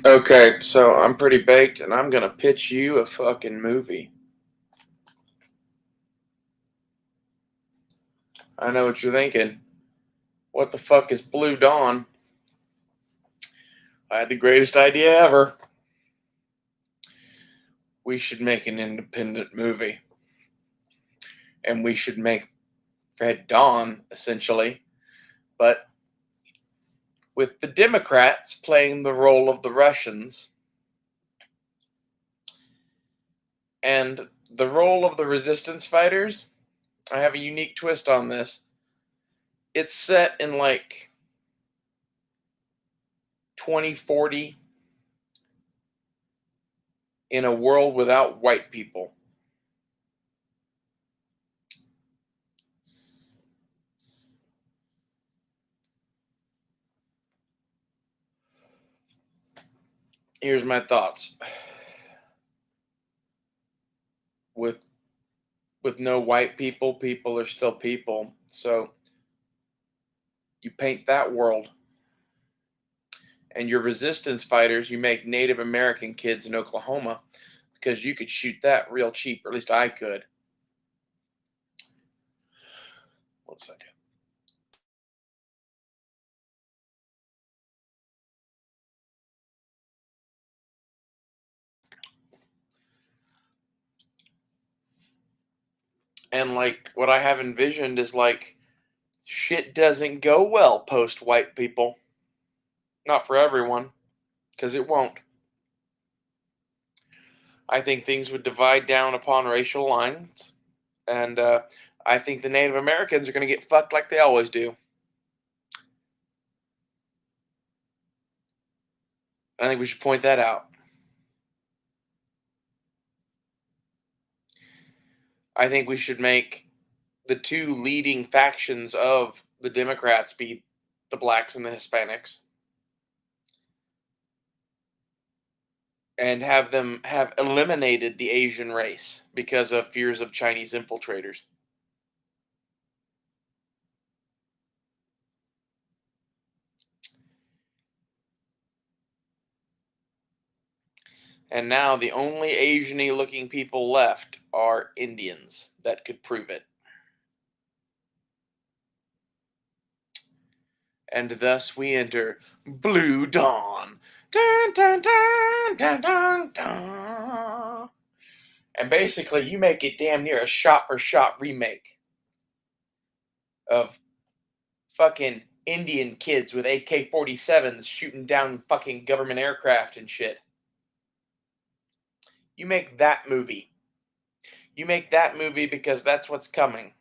Okay, so I'm pretty baked and I'm gonna pitch you a fucking movie. I know what you're thinking. What the fuck is Blue Dawn? I had the greatest idea ever. We should make an independent movie. And we should make Red Dawn, essentially, but with the Democrats playing the role of the Russians and the role of the resistance fighters. I have a unique twist on this. It's set in like 2040 in a world without white people. Here's my thoughts. With no white people, people are still people. So you paint that world. And your resistance fighters, you make Native American kids in Oklahoma because you could shoot that real cheap, or at least I could. 1 second. And like what I have envisioned is like shit doesn't go well post white people. Not for everyone, because it won't. I think things would divide down upon racial lines, and I think the Native Americans are going to get fucked like they always do. I think we should point that out. I think we should make the two leading factions of the Democrats be the blacks and the Hispanics, and have them have eliminated the Asian race because of fears of Chinese infiltrators. And now the only Asian-y looking people left are Indians that could prove it. And thus we enter Blue Dawn. Dun, dun, dun, dun, dun, dun. And basically, you make it damn near a shot for shot remake of fucking Indian kids with AK 47s shooting down fucking government aircraft and shit. You make that movie. You make that movie because that's what's coming,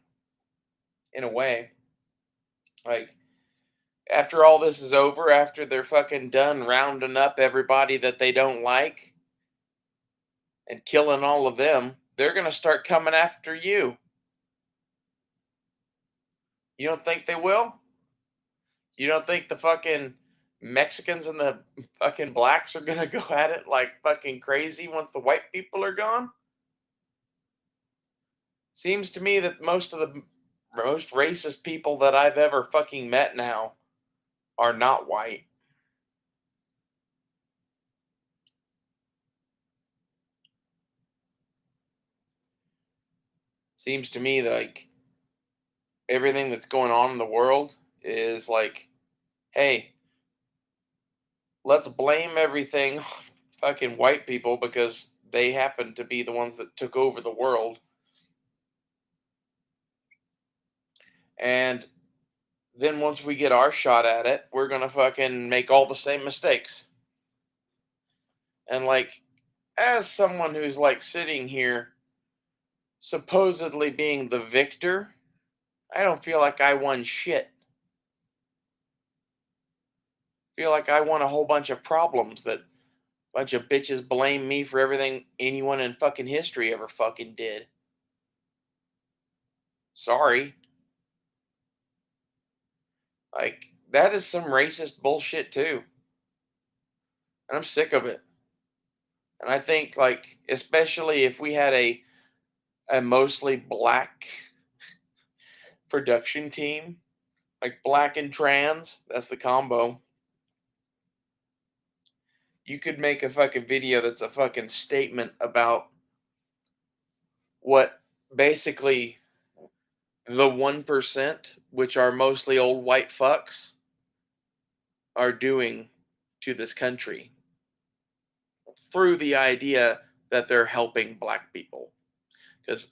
in a way. Like, after all this is over, after they're fucking done rounding up everybody that they don't like and killing all of them, they're going to start coming after you. You don't think they will? You don't think the fucking Mexicans and the fucking blacks are going to go at it like fucking crazy once the white people are gone? Seems to me that most of the most racist people that I've ever fucking met now are not white. Seems to me like everything that's going on in the world is like, hey, let's blame everything on fucking white people because they happen to be the ones that took over the world. And then once we get our shot at it, we're going to fucking make all the same mistakes. And like, as someone who's like sitting here supposedly being the victor, I don't feel like I won shit. I feel like I won a whole bunch of problems that a bunch of bitches blame me for everything anyone in fucking history ever fucking did. Sorry. Like, that is some racist bullshit too. And I'm sick of it. And I think like, especially if we had a mostly black production team, like black and trans, that's the combo. You could make a fucking video that's a fucking statement about what basically the 1%, which are mostly old white fucks, are doing to this country through the idea that they're helping black people. Because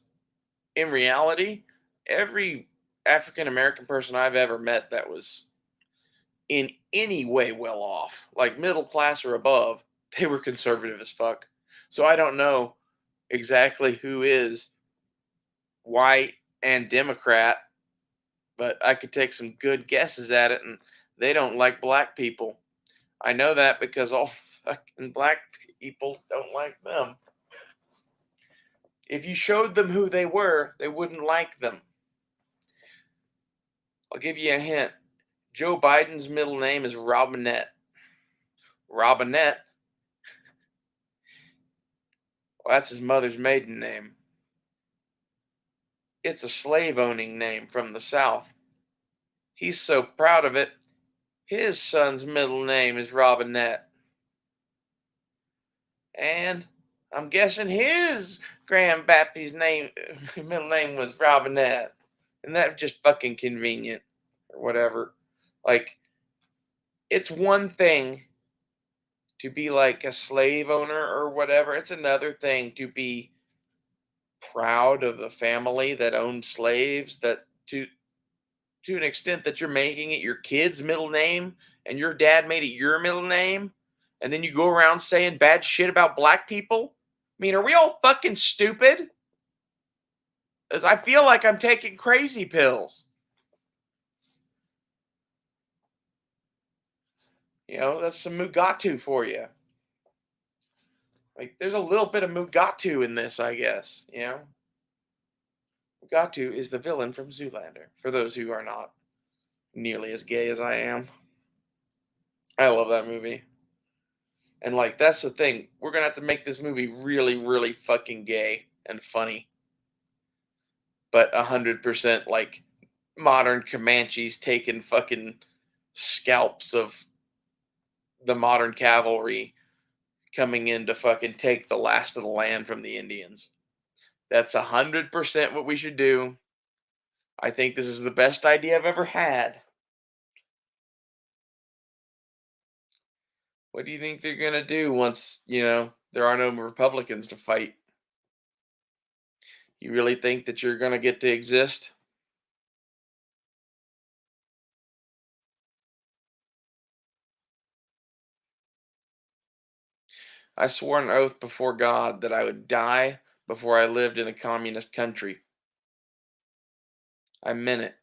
in reality, every African American person I've ever met that was in any way well off, like middle class or above, they were conservative as fuck. So I don't know exactly who is white and Democrat, but I could take some good guesses at it, and they don't like black people. I know that because all fucking black people don't like them. If you showed them who they were, they wouldn't like them. I'll give you a hint. Joe Biden's middle name is Robinette. Robinette, well, that's his mother's maiden name. It's a slave owning name from the South. He's so proud of it, his son's middle name is Robinette. And I'm guessing his grandpappy's name, middle name was Robinette. And that's just fucking convenient or whatever. Like, it's one thing to be like a slave owner or whatever. It's another thing to be proud of the family that owned slaves, that to an extent that you're making it your kid's middle name and your dad made it your middle name, and then you go around saying bad shit about black people. I mean, are we all fucking stupid? Because I feel like I'm taking crazy pills. That's some Mugatu for you. Like, there's a little bit of Mugatu in this, I guess. Mugatu is the villain from Zoolander, for those who are not nearly as gay as I am. I love that movie. And, like, that's the thing. We're going to have to make this movie really, really fucking gay and funny. But 100% like modern Comanches taking fucking scalps of the modern cavalry coming in to fucking take the last of the land from the Indians. That's 100% what we should do. I think this is the best idea I've ever had. What do you think they're going to do once, there are no Republicans to fight? You really think that you're going to get to exist? I swore an oath before God that I would die before I lived in a communist country. I meant it.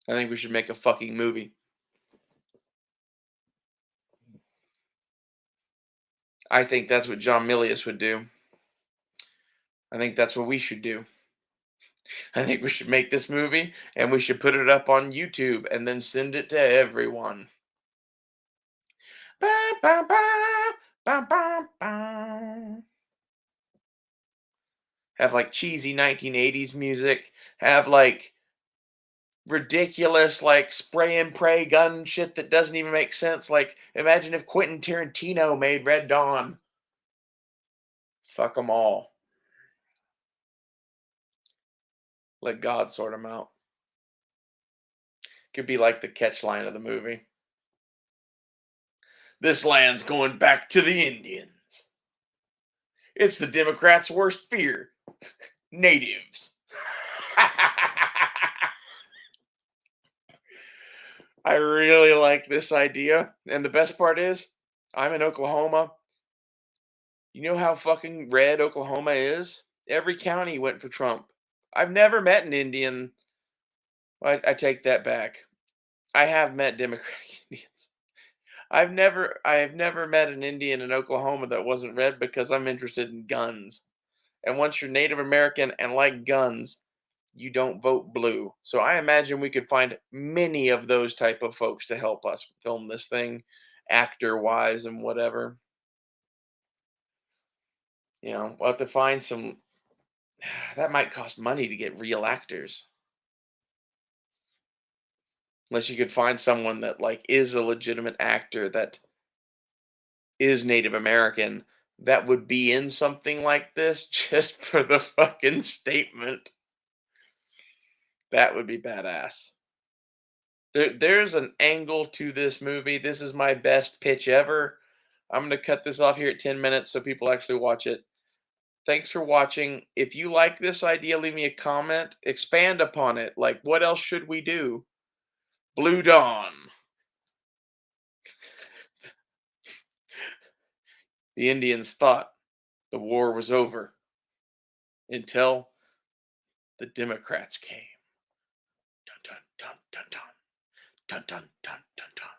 I think we should make a fucking movie. I think that's what John Milius would do. I think that's what we should do. I think we should make this movie and we should put it up on YouTube and then send it to everyone. Ba, ba, ba, ba, ba, ba. Have like cheesy 1980s music. Have like ridiculous like spray and pray gun shit that doesn't even make sense. Like, imagine if Quentin Tarantino made Red Dawn. Fuck them all. Let God sort them out. Could be like the catch line of the movie. This land's going back to the Indians. It's the Democrats' worst fear. Natives. I really like this idea. And the best part is, I'm in Oklahoma. You know how fucking red Oklahoma is? Every county went for Trump. I've never met an Indian. I take that back. I have met Democratic Indians. I have never met an Indian in Oklahoma that wasn't red because I'm interested in guns. And once you're Native American and like guns, you don't vote blue. So I imagine we could find many of those type of folks to help us film this thing, actor wise and whatever. We'll have to find some. That might cost money to get real actors. Unless you could find someone that like is a legitimate actor that is Native American that would be in something like this just for the fucking statement. That would be badass. There's an angle to this movie. This is my best pitch ever. I'm going to cut this off here at 10 minutes so people actually watch it. Thanks for watching. If you like this idea, leave me a comment. Expand upon it. Like, what else should we do? Blue Dawn. The Indians thought the war was over until the Democrats came. Dun dun dun dun dun dun dun dun dun dun.